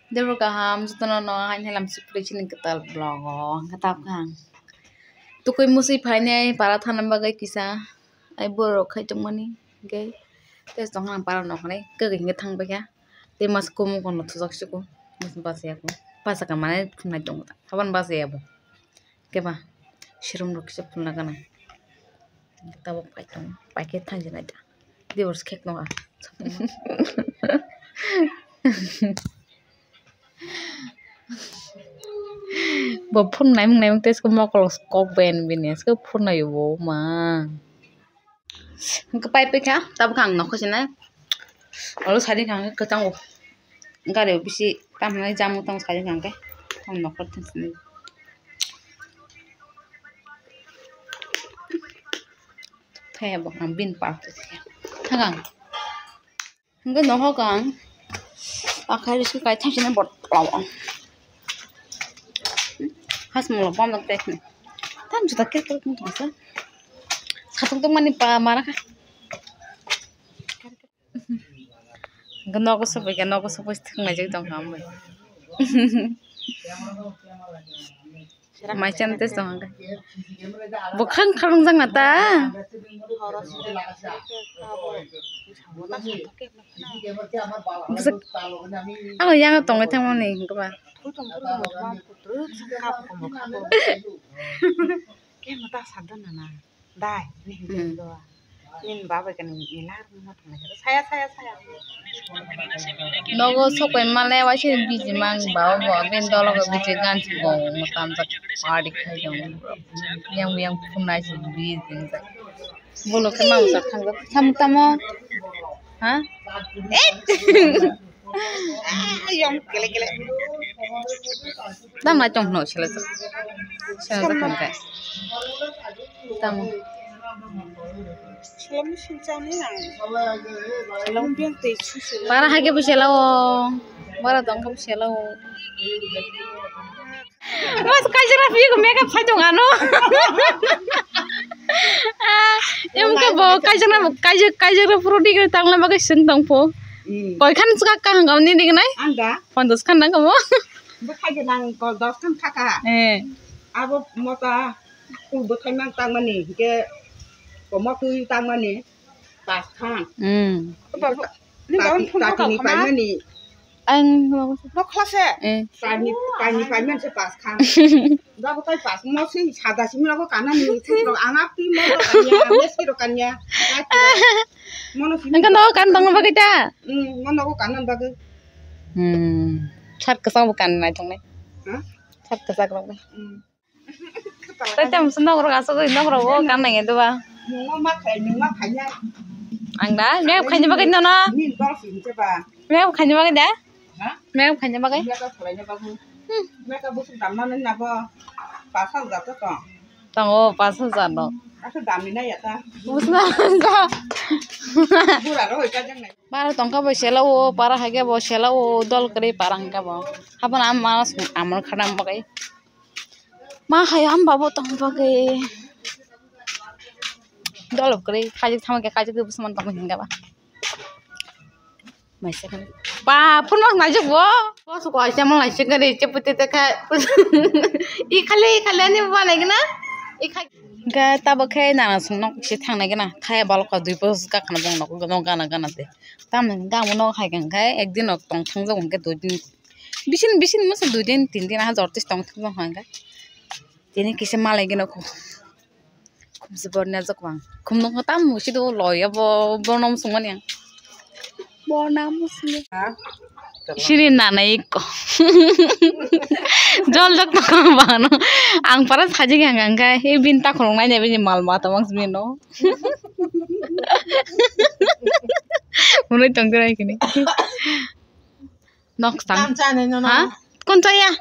Dulu kaham setelah hanya lam sepuluh cini ketal blog katap kang. Tukui musi phainya para thanam bagai kisah. Ai borok khai tongmani gai. Tes tong hang para nok ne ke ge thang ba ya. Te mas kum kon thujak siku. Mas base aku. Pasa ka mane phunai tong ta. Kaban base abu. Ke ba. Shirum rok se phunna kana. Tabo pai tong. Pai ke thang jina ja. Divorce khek no. Bộ phun này mong test có mọc lọc có bên bên này cái phun này vô mà cái bay bay khác tao khẳng nó có gì này ở lúc sai khẳng cái trong cái điều bị gì tao nói jam một tông sai khẳng cái không nó có thân này thay bỏ hàng pin bảo thằng khẳng cái nó ho khẳng à khai cái thằng này bọt lỏng khas mula bom tak tek nih. Tan juta kek kalau kamu tuh masa. Satu tuh mani pa mana kah? Gak aku sampai setengah jadi dong kamu. Macam tes dong kan. Bukan kalung sang mata. Aku yang tong itu mau nih, kau cái mà ta sản đơn là đài nên rồi nên bảo vệ cái này lá nó thằng này saya nó có số cái mà lẽ vậy thì bị gì mang bảo vợ bên đó là cái bị gì gan chỉ có một tam giác party khai giống yang phun này chỉ bị gì vậy bolo cái mà một thằng đó tham tâm hả yang kele Tama trong nồi sẽ là không cái tama Selalu sincang ni nang, selalu biang teksi selalu. para hai ke busela o para tong ke busela o mas kaje na fi ko makeup sa jong ano em ke bo kaje na prodi ke tang la bagai sing tong po koi khan suka ka ngam ni dik nai Anda, 50 khan nang kamu berkaji nang kau daskan kakak. Abo mata berkaji nang tang mani, ke mau tu tang mani, pas kan. Tadi ni pai mani. Anh Nó kelas ya? Tadi pai se pas kan. Dah berkaji pas, mau sih sada sih mau kanan ni, terus angap ti mau kannya, meski rokannya. Mana sih? Kan tahu kan tong apa kita? Mana aku kanan bagai. Chat kesal bukan này trong này. Chat kesal trong này. Tới chăm sân đâu rồi, sao nó rồi cái này itu ba. Nung mak kayaknya. Ang dah, dia kayaknya pakai itu na. Ini golfin coba. Dia kayaknya pakai dah. Dia kayaknya pakai. Mereka selainnya bagus. Mereka butuh damanan apa? Pasal jatuh kok. Tahu pasal jatuh. Aku damina ya ta. Busna enggak. Burar oi kajang nai. Para tongka bo selawo, para hage bo selawo dol kari parang ka bo. Hapan am malas amar khadam pakai. Ma hayam babo tong pakai. Dol kari kajik thama ke kajik busman tong hinga ba. Mai se kan. Pa pun mak najik bo. Ko su ko aisa mal najik kari cepute te ka. I khale ani ba lagi na. I khai ga tabo khai na sunok si thang na gina thai bal ka dui pos ka khana bong nok no gana te tam ga mo no khai kan khai ekdin ok tong thang jong ke dui bisin mas 2 दिन 3 दिन ha jortis tong thang jong hanga tini kise malai gina ko khum zibor na jakwang khum no tam musi do loya bo bonom sungani bonam musni Shirin nanai ko jol jak to bano ang para saji gang ga e binta khorong nai jabe mal mata mangs bino munai tongrai kini nok sang ha kon ya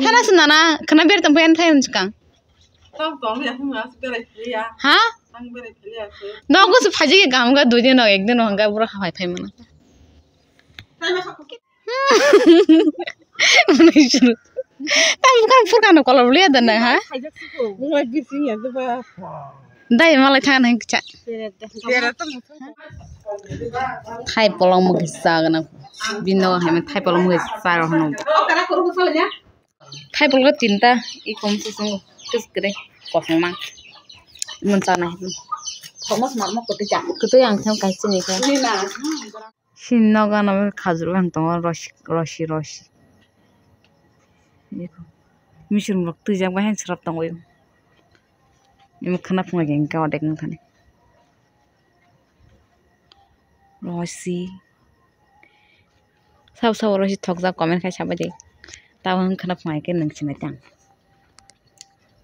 kana sunana kana ber tampen thai unskang ha nok su phaji gam ga 2 दिन 1 दिन hanga pura hawai phai mana Tam bukan furkan kalau lihat dan ha. Dai malah tangan yang kecak. Thai polong mo gisa gana. Bino hai thai polong mo gisa ro hanu. Karena kurang masalahnya. Thai polong tinta ikom susung kes gede kosong mang. Mencana itu. Thomas marmo kote jak. Kutu yang tham kai sini kan. Ini nah. Shinno gana me khajur kan to roshi. Iko. Mishur mok tu jang bahen serap tong oyo. Ini khana punga geng ka odek nang thani. Roshi. Sao roshi thok ja comment khai saba jai. Taw hang khana punga ke nang sina tang.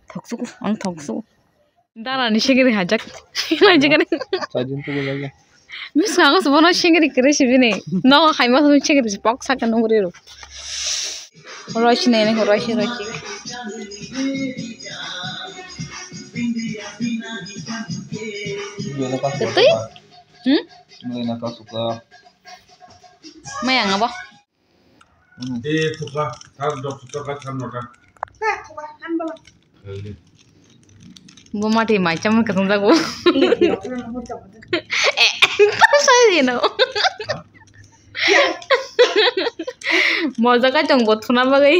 Thok su. Dara ni shigiri hajak. Lagi kan. Sajin tuh lagi. Mis kangen sebenarnya shigiri kere sih bini. No khai mas shigiri box sakan nunggu ro. Roshi nih roshi. Ketuy? Mulai nakal suka. Mayang apa? Suka, kalau dok suka kan noda. Nah, coba kan bala. Gua mati macam ketemu aku. Iya, kurang mau coba. Saya ini. Mau jaga jong buat kenapa gay?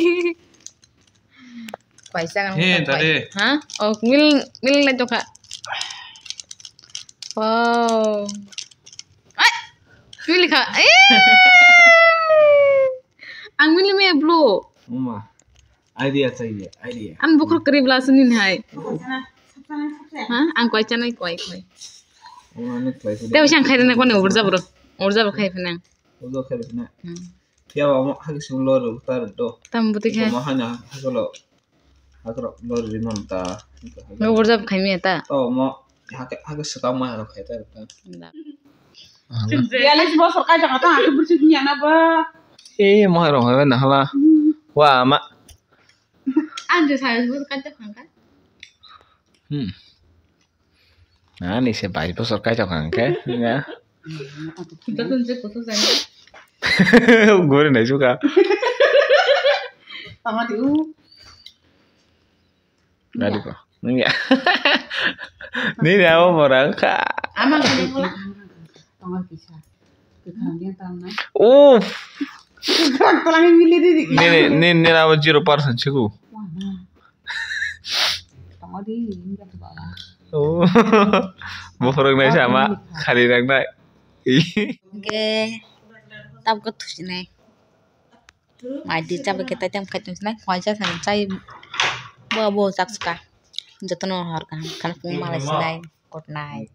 Paisa kan? Tadi. Hah? Oh, mil na juga. Wow. Mil ka. Ang mil me blue. Mama. Idea. An bukur kerib lasunin hai. Hah? Ang koi chanai koi. Mama play. Tapi siang kaya nak mana urza bro. Urza kaya penang. Udah kali na. Tiap mau habis mulai utar do. Tam butik hai. Mahanya kalau lor rimon ta. Mau urza kaya mi ta. Oh mau habis sekama harus kayak itu. Ya les bos ka Jakarta aku bersihnya apa? Mau harus apa nah lah. Wah mak. Anjir saya sebut kacau kan? Nah, ini siapa itu surkai cokang ke? Ya. Kita tunjuk khusus aja. Gue udah suka. Sama diu. Nggak di kok. Enggak. Ini apa orang kak? Aman kan itu? Tanggal bisa. Kekambian tanah. Tulangnya milih di. Ini apa 0% cukup? Wah, nah. Tanggal di ini kan coba. Bukan naik sama kali naik. Oke. Tap ke tuh sini. Madi cap kita jam kacung sini. Wajah saya bawa sak suka. Jatuh nol harga. Karena pun malas sini. Good night.